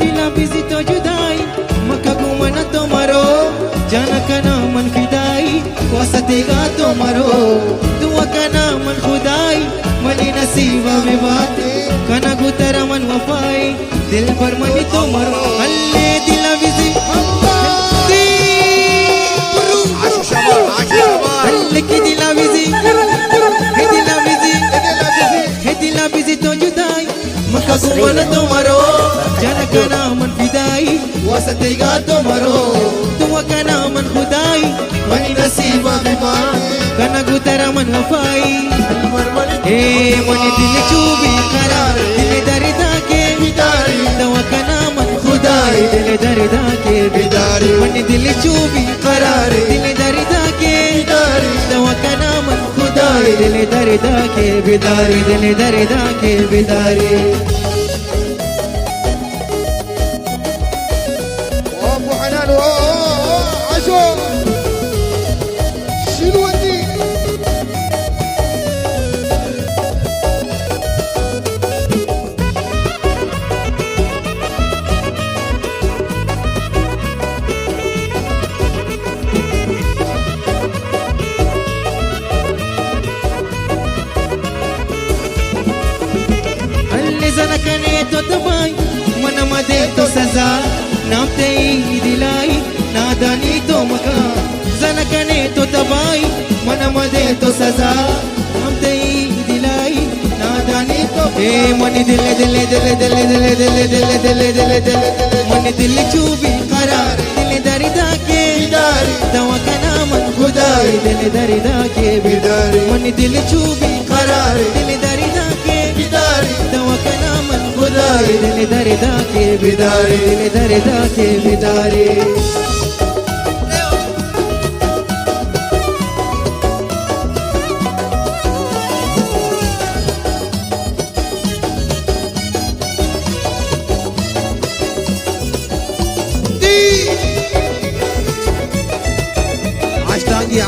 दिला बिजी तो जुदाई मकागु मना तो मरो जाना कना मन फिदाई वासतेगा तो मरो दुआ कना मन खुदाई मनी नसीबा में बात कना गुतरा मन वफाई दिल पर मनी तो मरो अल्ले दिला बिजी अल्ले की दिला बिजी दिला बिजी तो जुदाई मकागु मना तो मरो जाना कना मन फिदाई वासतेगा तो मरो दुआ कना मन खुदाई मनी नसीबा में बात कना गुतरा मन वफाई ए मनी दिल चूबी करार दिल दर्दा के बिदारी दुआ कना मन खुदाई दिल दर्दा के बिदारी मनी दिल चूबी करार दिल दर्दा के बिदारी दुआ कना मन खुदाई दिल दर्दा के बिदारी दिल दर्दा के बिदारी कने तो दबाई मन मदे तो सजा नाम ते दिलाई नादानी तो मका जन कने तो दबाई मन मदे तो सजा नाम ते दिलाई नादानी तो ए मन दिल दिल दिल दिल दिल दिल दिल दिल दिल दिल मन दिल चूबी करार दिल दर्दा के बिदारी दवा कना मन खुदाई दिल दर्दा के बिदारी मन दिल चूबी करार दिल दर्दा के बिदारी दवा कना मन खुदाई दिल दर्दा के बिदारी दिल दर्दा के बिदारी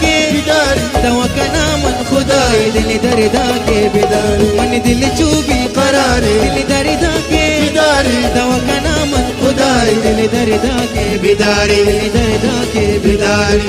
के दवा कना मन खुदाई दिल दर्दा के बिदारी मन दिल चूबी करार दिल दर्दा के बिदारी दवा कना मन खुदाई दिल दर्दा के बिदारी दिल दर्दा के बिदारी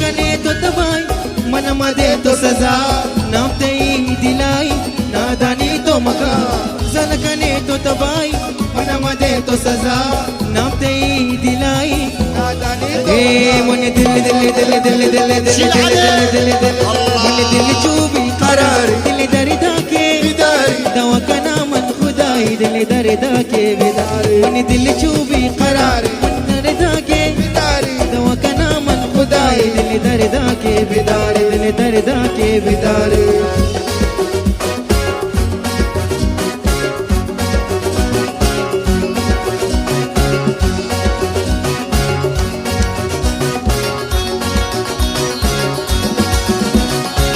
कने तो दबाई मन मदे तो सजा नाम ते दिलाई नादानी तो मका जन कने तो दबाई मन मदे तो सजा नाम ते दिलाई नादानी तो मन दिल दिल दिल दिल दिल दिल दिल मन दिल चूबी करार दिल दर्दा के बिदारी दवा कना मन खुदाई दिल दर्दा के बिदारी मन दिल चूबी करार मन दर्दा के बिदारी दवा कना मन खुदाई दिल दर्दा के बिदारी दिल दर्दा के बिदारी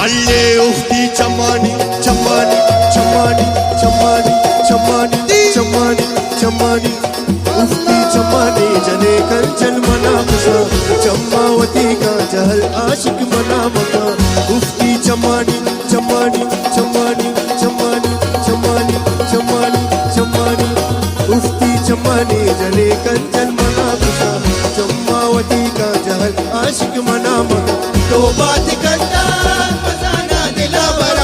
अल्ले उफ्ती चमानी चमानी चमानी चमानी चमानी चमानी चमानी उफ्ती चमानी जने कंचन मना खुशा चम्मावती का जहल आशिक मना मका उफ्ती चमानी चमानी चमानी चमानी चमानी चमानी चमानी उफ्ती चमानी जने कंचन मना खुशा चम्मावती का जहल आशिक मना मका तो बात करता मजाना दिला बरा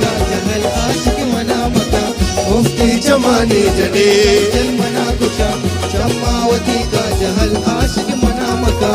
का जहल आशिक मना मका उफ्ती चमानी जने जल मना कुशा शमावती का जहल आशिक मना मका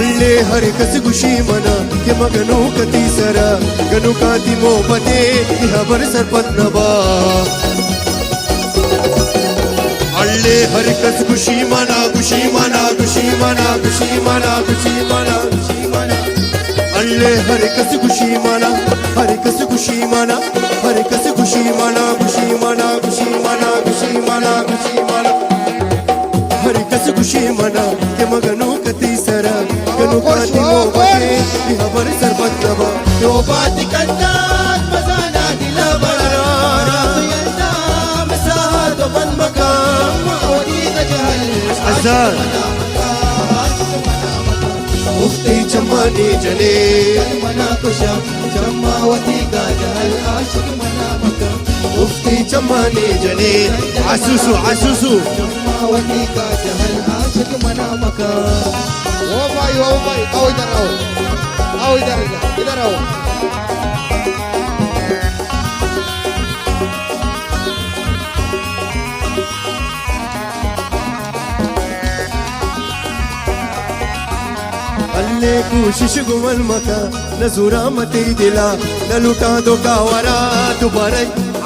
अल्ले हर कस खुशी मना के मगनू कती सरा गनु काती मोहब्बते खबर सरपत नबा अल्ले हर कस खुशी मना खुशी मना खुशी मना खुशी मना खुशी मना खुशी मना अल्ले हर कस खुशी मना हर कस खुशी मना हर कस खुशी मना खुशी मना खुशी मना खुशी मना खुशी मना हर कस खुशी मना के मगनू कती सरा गनु काती मोहब्बते खबर सरपत नबा तो बात करता मजाना दिला बड़ा रात मसाहा तो बन मकाम मावती का जहल अज़ान उफ्ती चमानी जने मना कुशा शमावती का जहल आशिक मना मका उफ्ती चमानी जने आसूसू आसूसू शमावती का जहल आशिक मना मका ओ भाई आओ इधर आओ इधर आओ अल्ले कोशिश गुमल मका नजूरा मती दिला न लुटा दो कावरा दोबारा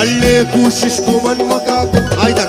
अल्ले कोशिश गुमल मका आइदर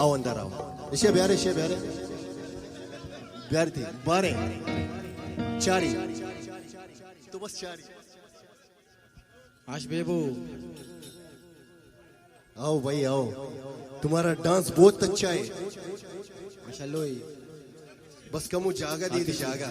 आओ अंदर आओ इसे प्यारे थे बारे चारी तो बस चारी आश बेबू आओ भाई आओ तुम्हारा डांस बहुत अच्छा है माशाल्लाह बस कमु जागा दीदी जागा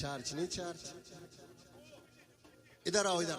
चार्ज नहीं चार्ज इधर आओ इधर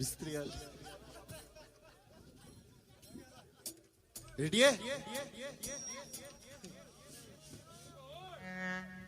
बिस्त्रियाल रेडी है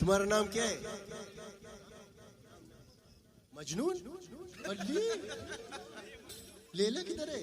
तुम्हारा नाम क्या है मजनून अली लेला किधर है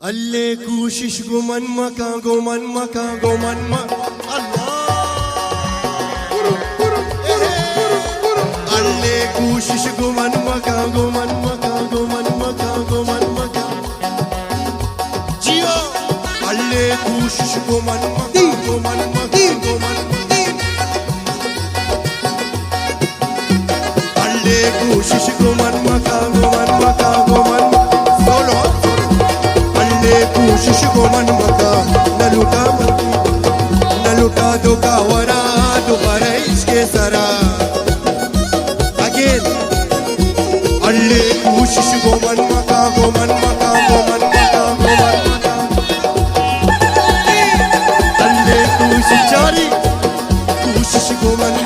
अल्ले कोशिश गुमन मका अल्लाह अल्ले कोशिश गुमन मका जियो अल्ले कोशिश गुमन अल्ले कोशिश गुमन मका सोलो कोशिश को मन मका न लुटा दो का वरा दोबारा इसके सरा अगेन अल्ले कोशिश को मन मका अल्ले कोशिश जारी कोशिश को मन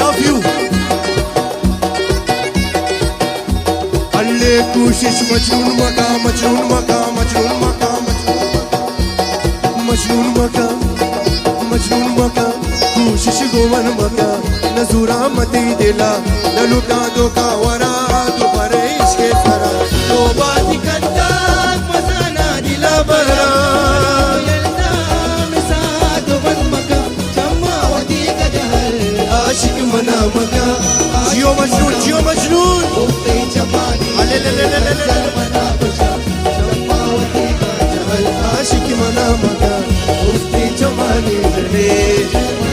love you अल्ले कोशिश मजनून मका कोशिश गोवन मका नजूरा मती दिला न लुटा दो का वरा दोबारा इसके सरा तो बात करता मजाना दिला बड़ा आशिक मना मका जियो मजनून आशिक मना मका उफ्ती जमानी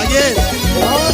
again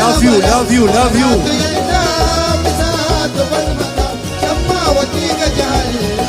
love you love you love you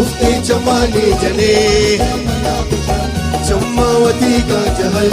उफ्ते चमाने जले चम्मावती का जहल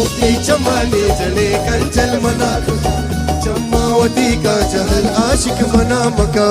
उफ्ते चमाने जले कंचल मना चम्मावती का जहल आशिक मना मका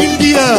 इंडिया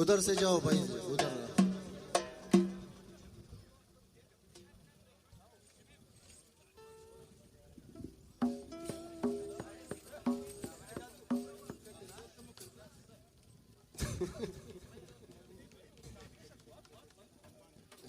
उधर से जाओ भाई उधर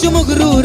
जो मगरूर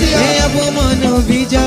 है अब मानो भी जा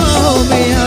बाहों में आ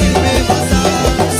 दिल में बसा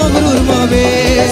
मगरूर मावे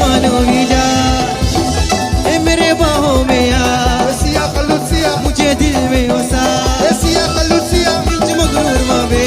मानो भी जा ए मेरे बाहों में आ मुझे दिल में बसा जो मगरूर मावे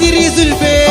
तेरी जुल्फे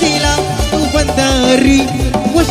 दिला तू बंदारी वश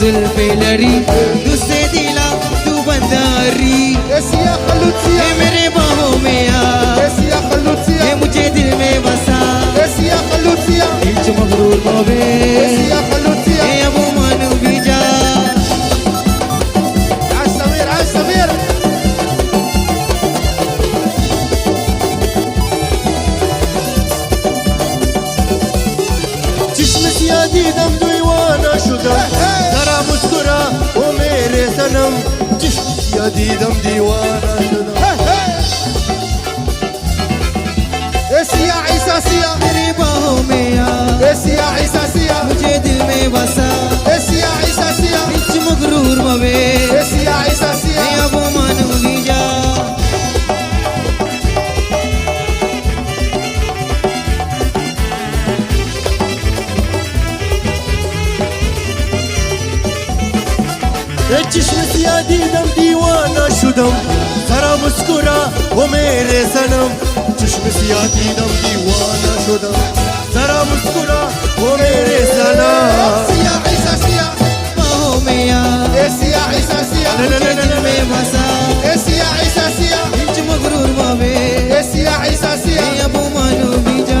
जुल्फे लड़ी तुझसे दिला तू बंदारी ए मेरे बाहों में आ ए मुझे दिल में बसा दिल जो मगरूर मोवे ए अब मानो भी जा दीदम दीवाना शुदा जरा मुस्कुरा ओ मेरे सनम जिसया दीदम दीवाना शुदा मेरे बाहों में आ मुझे दिल में बसा दिल मगरूर मवे मैं अब मानूंगी जा चश्म सिया दीदम दीवाना शुदम जरा मुस्कुरा ओ मेरे सनम चश्म सिया दीदम दीवाना शुदम जरा मुस्कुरा ओ मेरे सनम बाहों में आ दिल में बसा दिल मगरूर मवे मैं अब मानूंगी जा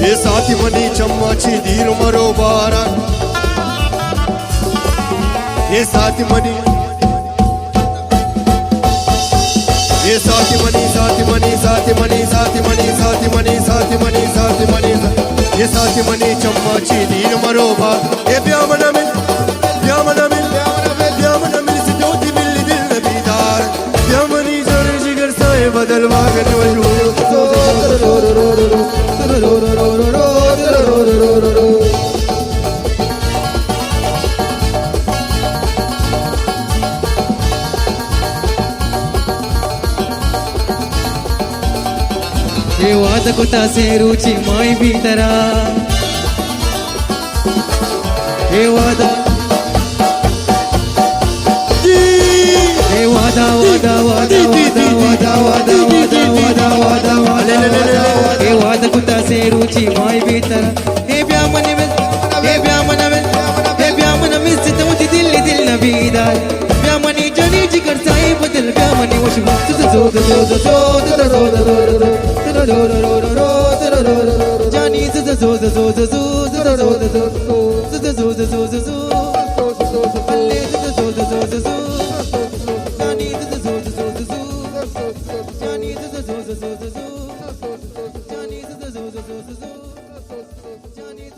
ये साथी मनी चम्माची धीर मरो बारा ये साथी मनी ये साथी मनी साथी मनी साथी मनी साथी मनी साथी मनी साथी मनी साथी मनी ये साथी मनी चम्माची धीर मरो बार ये ब्यामना मिल से ज्योति मिल दिल नबीदार ब्यामनी जर जिगर साए बदल वागन ये वादा कोता से रुचि माई भीतरा ये वादा वादा वादा वादा वादा वादा वादा वादा वादा वादा ये वादा कुत्ता से रुचि माई भीतरा हे ब्यामन में से तो मुझे दिल नबीदार ब्यामनी जनी जिगर साई बदल ब्यामनी वश जानी Johnny,